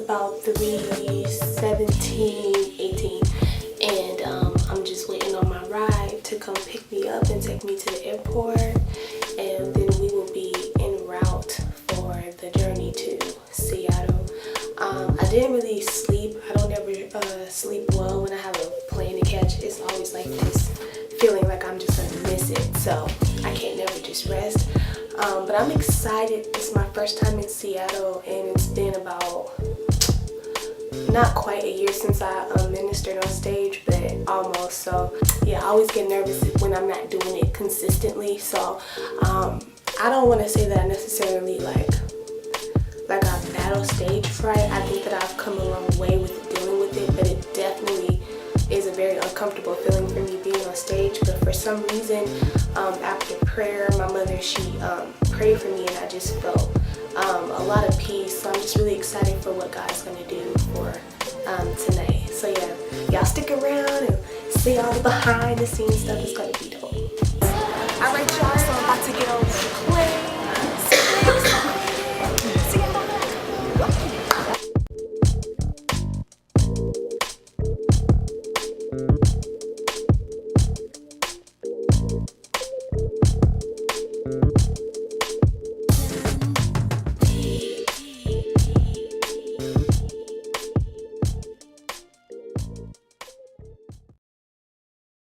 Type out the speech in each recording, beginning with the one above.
about 3:17, 18, and I'm just waiting on my ride to come pick me up and take me to the airport, and then we will be en route for the journey to Seattle. I didn't really sleep. I don't ever sleep well when I have a plane to catch. It's always like this feeling like I'm just gonna miss it, so I can't never just rest. But I'm excited. It's my first time in Seattle, and it's been about not quite a year since I ministered on stage, but almost. So yeah, I always get nervous when I'm not doing it consistently. So I don't want to say that I necessarily like I battle stage fright. I think that I've come a long way with dealing with it, but it definitely is a very uncomfortable feeling for me being on stage. But for some reason, after prayer, my mother, she prayed for me, and I just felt a lot of peace. So I'm just really excited for what God's going to do for tonight. So yeah, y'all stick around and see all the behind the scenes stuff. It's going to be dope. All right, y'all, so I'm about to get on the plane.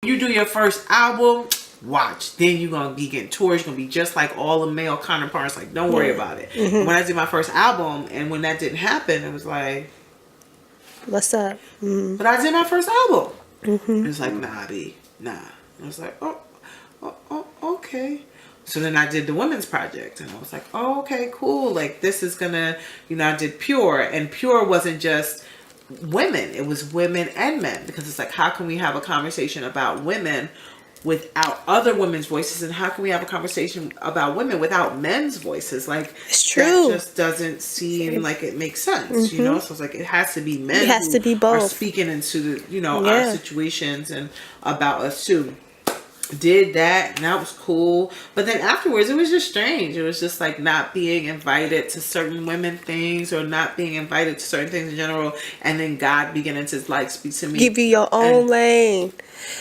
You do your first album, watch. Then you're going to be getting tours. You're going to be just like all the male counterparts. Like, don't worry about it. When I did my first album, and when that didn't happen, it was like, What's up? but I did my first album. It was like, nah, B, nah. I was like, oh, okay. So then I did the Women's Project, and I was like, oh, okay, cool. Like, this is gonna, I did Pure, and Pure wasn't just women. It was women and men, because it's like, how can we have a conversation about women without other women's voices, and how can we have a conversation about women without men's voices? Like, It's true. That just doesn't seem like it makes sense, So it's like, it has to be men. It has to be both. Are speaking into the, our situations and about us too. Did that, and that was cool. But then afterwards, it was just strange. It was just like not being invited to certain women things, or not being invited to certain things in general, and then God beginning to like speak to me, Give you your own lane,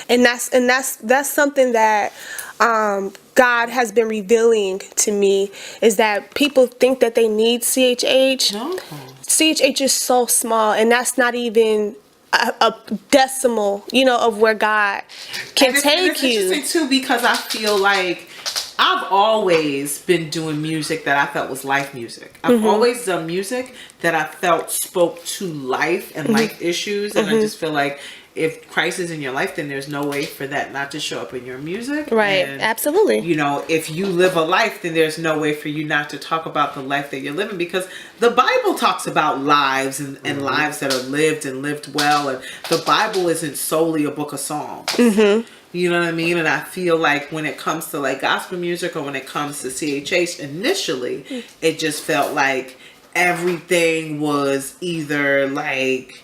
and that's something that God has been revealing to me, is that people think that they need CHH. No. CHH is so small, and that's not even a decimal, of where God can take you. It's interesting too, because I feel like I've always been doing music that I felt was life music. I've always done music that I felt spoke to life and life issues, and I just feel like if Christ is in your life, then there's no way for that not to show up in your music. Right, and, absolutely. If you live a life, then there's no way for you not to talk about the life that you're living, because the Bible talks about lives and lives that are lived and lived well, and the Bible isn't solely a book of Psalms. You know what I mean? And I feel like when it comes to like gospel music, or when it comes to CHH, initially, it just felt like everything was either like,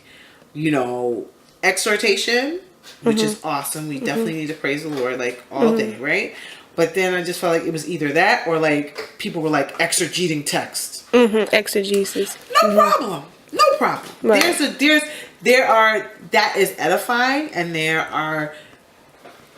exhortation, which is awesome. We definitely need to praise the Lord like all day, right? But then I just felt like it was either that, or like people were like exegeting text. Exegesis. No problem. Right. That is edifying, and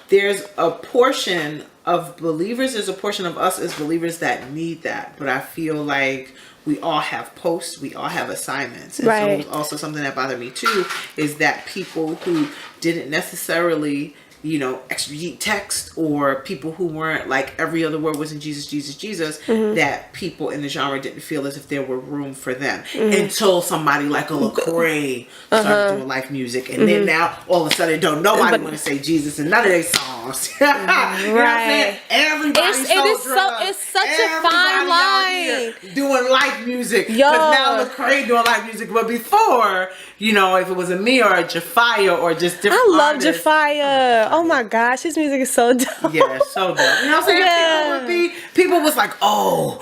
there's a portion of believers, there's a portion of us as believers that need that. But I feel like we all have posts, we all have assignments. And so also something that bothered me too is that people who didn't necessarily, exegete text, or people who weren't like every other word was in Jesus, Jesus, Jesus, that people in the genre didn't feel as if there were room for them until somebody like a Lecrae started doing life music, and then now all of a sudden don't nobody want to say Jesus in none of their songs. You know what I'm saying? Everybody's it's such a fine line doing life music, because now Lecrae doing life music, but before, if it was a me or a Jafia or just different artists. Jafia. Oh my gosh, his music is so dope. Yeah, so dope. You know what I'm saying? People was like, oh,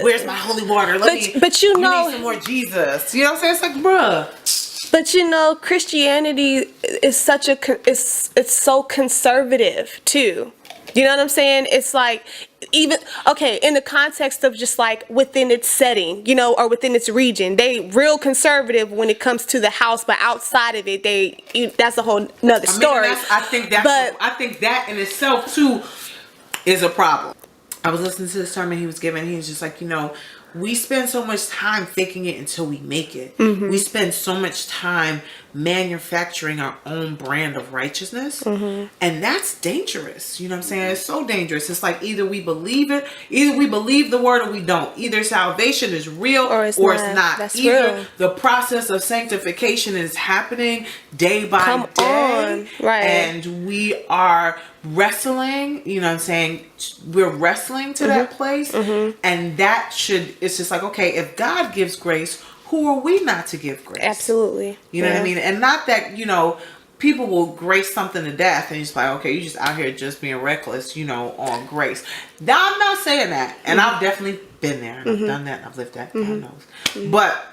where's my holy water? We need some more Jesus. You know what I'm saying? It's like, bruh. But Christianity is it's so conservative too. You know what I'm saying? It's like, even, okay, in the context of just like within its setting, you know, or within its region, they real conservative when it comes to the house, but outside of it, that's a whole nother story. I think that in itself too is a problem. I was listening to the sermon he was giving. He was just like, you know, we spend so much time faking it until we make it. We spend so much time manufacturing our own brand of righteousness. And that's dangerous. You know what I'm saying? It's so dangerous. It's like either we believe it, either we believe the word or we don't. Either salvation is real or it's not. That's either real. The process of sanctification is happening day by day. Right. And we are wrestling, you know what I'm saying? We're wrestling to that place. And that it's just like, okay, if God gives grace, who are we not to give grace? Absolutely. You know what I mean? And not that, you know, people will grace something to death and it's like, okay, you just out here just being reckless, you know, on grace. Now, I'm not saying that. And I've definitely been there. And I've done that. And I've lived that. God knows. But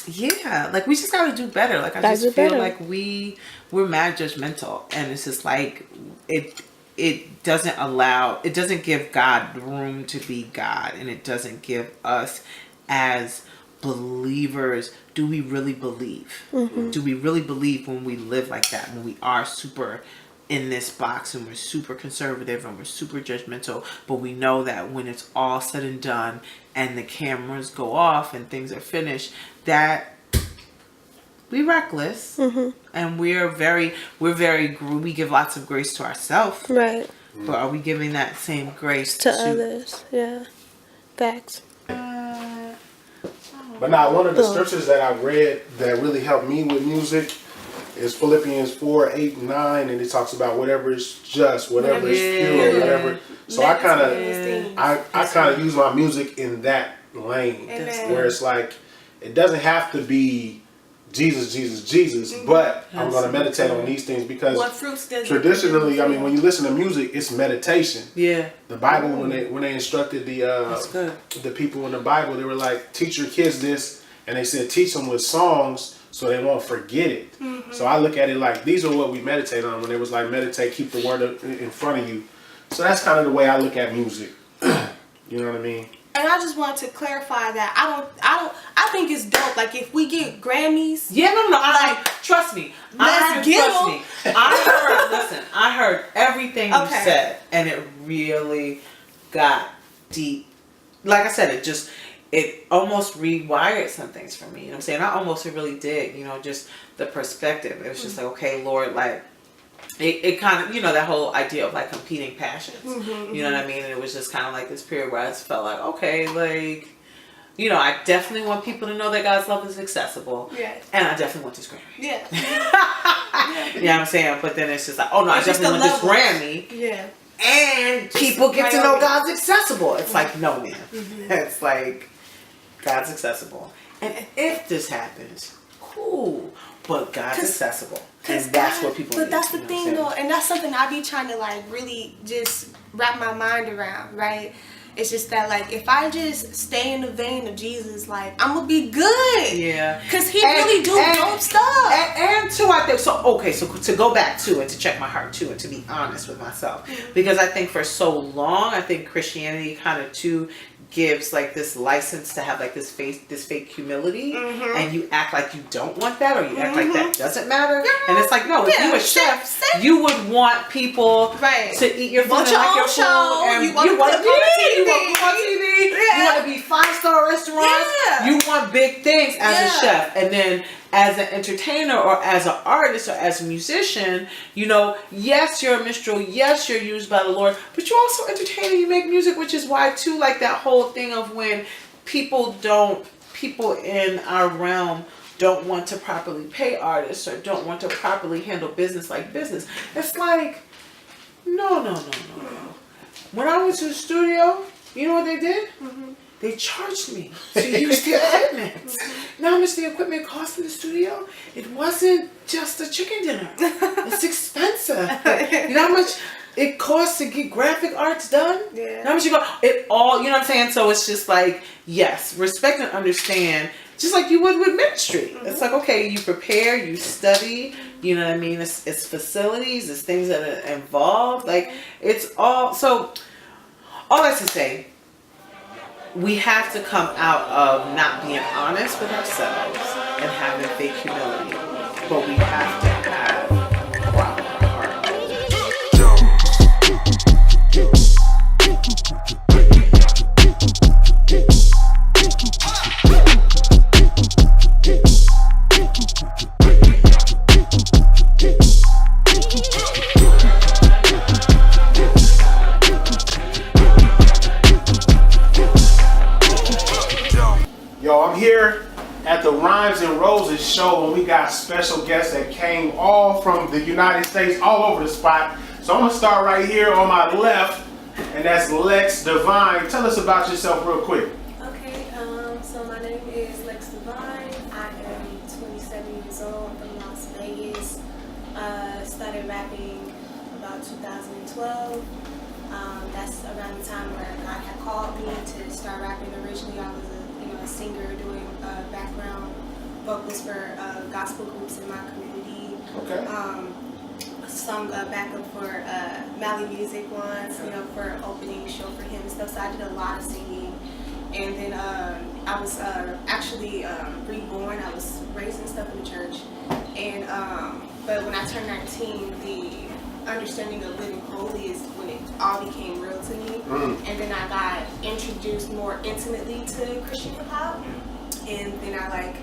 yeah, like we just got to do better. Like I just feel like we're mad judgmental. And it's just like, it doesn't give God room to be God. And it doesn't give us as believers, do we really believe? Do we really believe when we live like that, when we are super in this box and we're super conservative and we're super judgmental, but we know that when it's all said and done and the cameras go off and things are finished, that we're reckless and we give lots of grace to ourselves, right? But are we giving that same grace to others? Yeah, facts. But now, one of the scriptures that I've read that really helped me with music is Philippians 4:8-9, and it talks about whatever is just, whatever is pure, whatever. So I kind of use my music in that lane, where it's like it doesn't have to be Jesus, but I'm going to meditate on these things because traditionally, I mean, when you listen to music, it's meditation. Yeah. The Bible, when they instructed the people in the Bible, they were like, teach your kids this, and they said teach them with songs so they won't forget it. So I look at it like these are what we meditate on. When it was like meditate, keep the word in front of you. So that's kind of the way I look at music. You know what I mean? And I just want to clarify that I think it's dope. Like if we get Grammys. Yeah, no. Trust me. I heard everything you said, and it really got deep. Like I said, it almost rewired some things for me. You know what I'm saying? I almost really did. You know, just the perspective. It was just like, okay, Lord, like. It kind of, you know, that whole idea of like competing passions, you know what I mean? And it was just kind of like this period where I just felt like, okay, like, you know, I definitely want people to know that God's love is accessible. Yeah. And I definitely want this Grammy. Yeah. You know what I'm saying? But then it's just like, oh no, I definitely want this Grammy. Yeah. And people get to know God's accessible. It's like, no, man. It's like, God's accessible. And if this happens, cool. But God's accessible. And that's what people need. But that's the thing, though. And that's something I be trying to, like, really just wrap my mind around, right? It's just that, like, if I just stay in the vein of Jesus, like, I'm going to be good. Yeah. Because he really do dope stuff. And too, I think, so to go back to and to check my heart, too, and to be honest with myself. Because I think for so long, I think Christianity kind of, too, gives like this license to have like this fake humility, and you act like you don't want that, or you act like that doesn't matter. And it's like, no, if you a chef, you would want people to eat your food and like your food, and you want to be on TV. You want to be 5-star restaurants. You want big things as a chef, and then as an entertainer or as an artist or as a musician, you know, yes, you're a minstrel, yes, you're used by the Lord, but you're also entertaining, you make music, which is why too, like that whole thing of when people in our realm don't want to properly pay artists or don't want to properly handle business like business. It's like, no. When I went to the studio, you know what they did? They charged me to use the equipment. Now how much the equipment cost in the studio? It wasn't just a chicken dinner. It's expensive. You know how much it costs to get graphic arts done? Yeah. How much you know what I'm saying? So it's just like, yes, respect and understand just like you would with ministry. It's like, okay, you prepare, you study, you know what I mean? It's facilities, it's things that are involved. Like, it's all, so all that's to say, we have to come out of not being honest with ourselves and having fake humility. But we have to have proper heart. Yo, I'm here at the Rhymes and Roses show, and we got special guests that came all from the United States, all over the spot. So I'm gonna start right here on my left, and that's Lex Divine. Tell us about yourself real quick. Okay, so my name is Lex Divine. I am 27 years old. I'm from Las Vegas. Started rapping about 2012. That's around the time where God had called me to start rapping. Originally, I was a singer doing background vocals for gospel groups in my community. Okay. Sung backup for Mally Music once, for opening show for him and stuff. So I did a lot of singing. And then I was actually reborn. I was raised and stuff in the church. And but when I turned 19, the understanding of living holy is when it all became real to me. And then I got introduced more intimately to Christian hip hop. And then I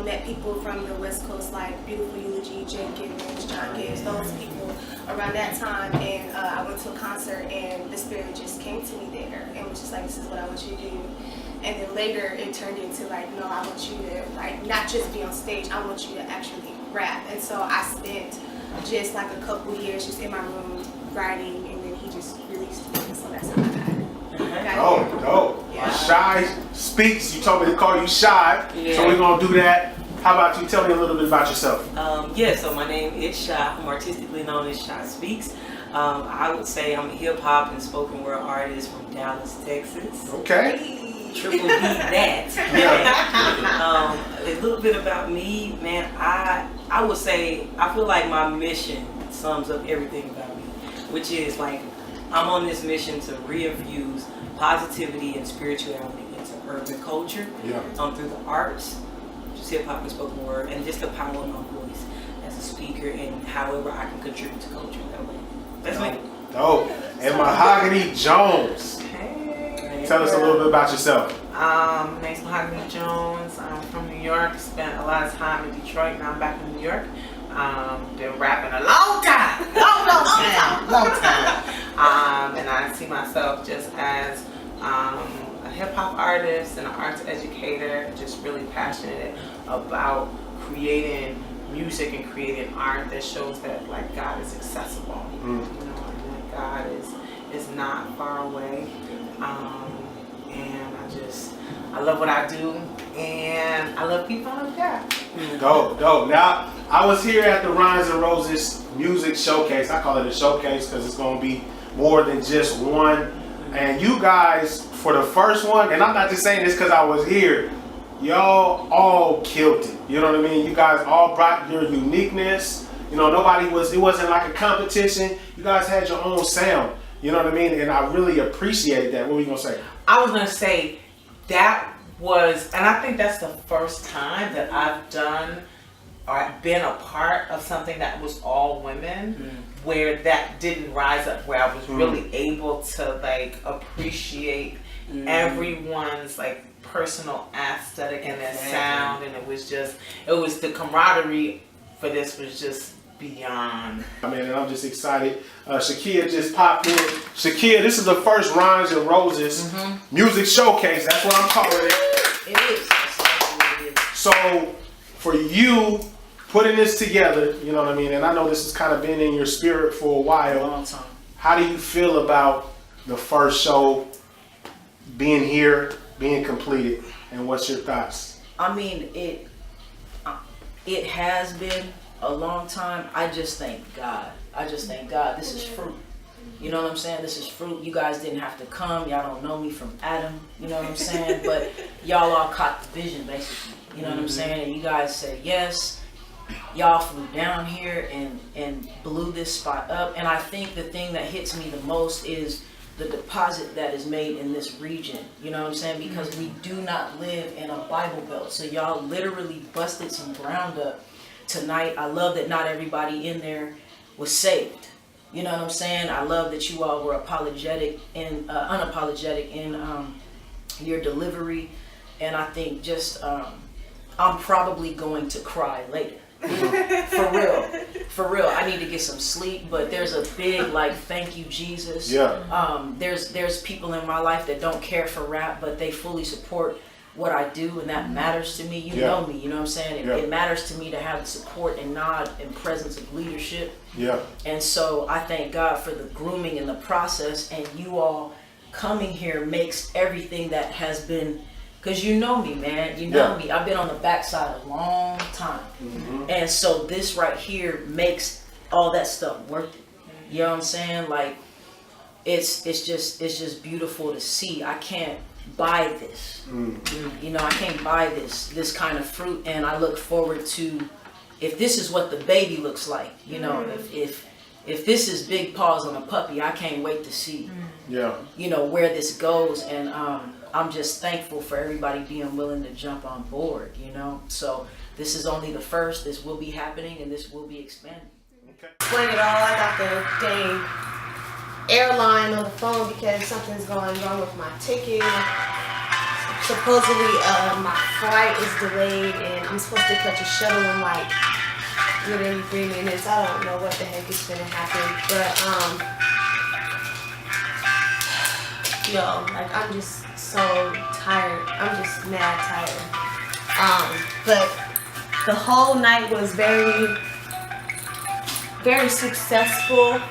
met people from the West Coast like Beautiful Eulogy, Jake Gibbons, John Gibbs, those people around that time. And I went to a concert and the Spirit just came to me there and was just like, this is what I want you to do. And then later it turned into like, no, I want you to not just be on stage, I want you to actually rap. And so I spent just like a couple years just in my room writing, and then he just released it. So that's how I got it. Dope. Yeah. Shy Speaks. You told me to call you Shy, so we're gonna do that. How about you tell me a little bit about yourself? So my name is Shy. I'm artistically known as Shy Speaks. I would say I'm a hip hop and spoken word artist from Dallas, Texas. Okay. Triple B that. A little bit about me, man. I would say I feel like my mission sums up everything about me, which is like I'm on this mission to reinfuse positivity and spirituality into urban culture through the arts, just hip hop and spoken word, and just the power of my voice as a speaker and however I can contribute to culture that way. That's me. Dope. And Mahogany Jones. Tell us a little bit about yourself. My name's Mahogany Jones. I'm from New York. Spent a lot of time in Detroit. Now I'm back in New York. Been rapping a long time. Long time. And I see myself just as a hip hop artist and an arts educator, just really passionate about creating music and creating art that shows that like God is accessible. And that God is not far away. And I love what I do, and I love people like that. Dope. Now, I was here at the Rhymes and Roses Music Showcase. I call it a showcase because it's going to be more than just one. And you guys, for the first one, and I'm not just saying this because I was here, y'all all killed it. You know what I mean? You guys all brought your uniqueness. It wasn't like a competition. You guys had your own sound. You know what I mean? And I really appreciate that. What were you going to say? I was going to say that was, and I think that's the first time that I've done or I've been a part of something that was all women, where that didn't rise up, where I was really able to like appreciate everyone's like personal aesthetic and their sound, and it was the camaraderie for this was just beyond. I mean, and I'm just excited. Shakia just popped in. Shakia, this is the first Rhymes and Roses Music Showcase. That's what I'm calling it. It is. So, for you putting this together, you know what I mean, and I know this has kind of been in your spirit for a while. Long time. How do you feel about the first show being here, being completed, and what's your thoughts? I mean, it has been a long time. I just thank God. This is fruit. You know what I'm saying? This is fruit. You guys didn't have to come. Y'all don't know me from Adam. You know what I'm saying? But y'all all caught the vision, basically. You know what I'm saying? And you guys said yes. Y'all flew down here and blew this spot up. And I think the thing that hits me the most is the deposit that is made in this region. You know what I'm saying? Because we do not live in a Bible Belt. So y'all literally busted some ground up tonight. I love that not everybody in there was saved. You know what I'm saying? I love that you all were unapologetic in your delivery. And I think just, I'm probably going to cry later. For real. I need to get some sleep, but there's a big like thank you Jesus. Yeah. There's people in my life that don't care for rap, but they fully support what I do, and that matters to me. You know me, you know what I'm saying? It matters to me to have the support and nod and presence of leadership. Yeah. And so I thank God for the grooming and the process, and you all coming here makes everything that has been. Because you know me, man. You know me. I've been on the backside a long time. And so this right here makes all that stuff worth it. You know what I'm saying? Like, it's just beautiful to see. I can't buy this. You know, I can't buy this kind of fruit. And I look forward to, if this is what the baby looks like, you know, if this is big paws on a puppy, I can't wait to see, you know, where this goes. And I'm just thankful for everybody being willing to jump on board, you know. So this is only the first. This will be happening, and this will be expanding. Explain it all. I got the dang airline on the phone because something's going wrong with my ticket. Supposedly, my flight is delayed, and I'm supposed to catch a shuttle in like within 3 minutes. I don't know what the heck is gonna happen, but yo, like I'm just so tired. I'm just mad tired. But the whole night was very, very successful.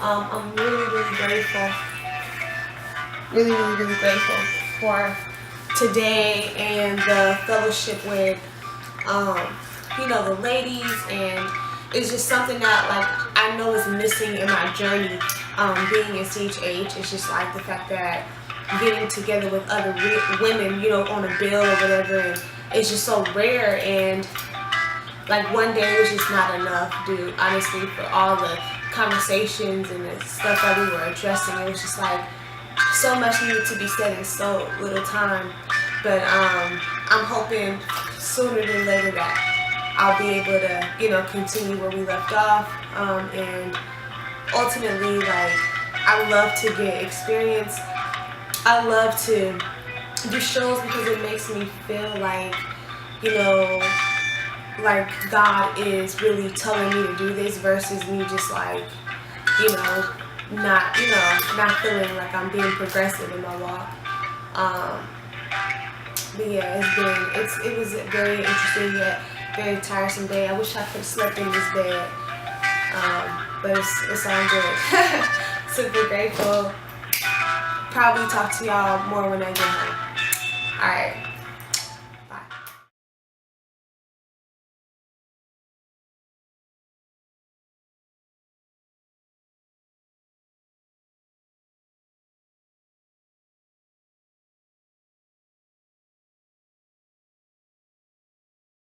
I'm really grateful. Really grateful for today and the fellowship with, you know, the ladies, and it's just something that like I know is missing in my journey. Being in CHH, it's just like the fact that getting together with other women, you know, on a bill or whatever, and it's just so rare. And like one day was just not enough, dude. Honestly, for all the conversations and the stuff that we were addressing, it was just like so much needed to be said in so little time. But I'm hoping sooner than later that I'll be able to, you know, continue where we left off. And ultimately, like, I love to get experience. I love to do shows because it makes me feel like, you know, like God is really telling me to do this versus me just like, you know, not feeling like I'm being progressive in my walk. But yeah, it was a very interesting yet very tiresome day. I wish I could have slept in this bed, but it's all good. Super grateful. Probably talk to y'all more when I get home. All right.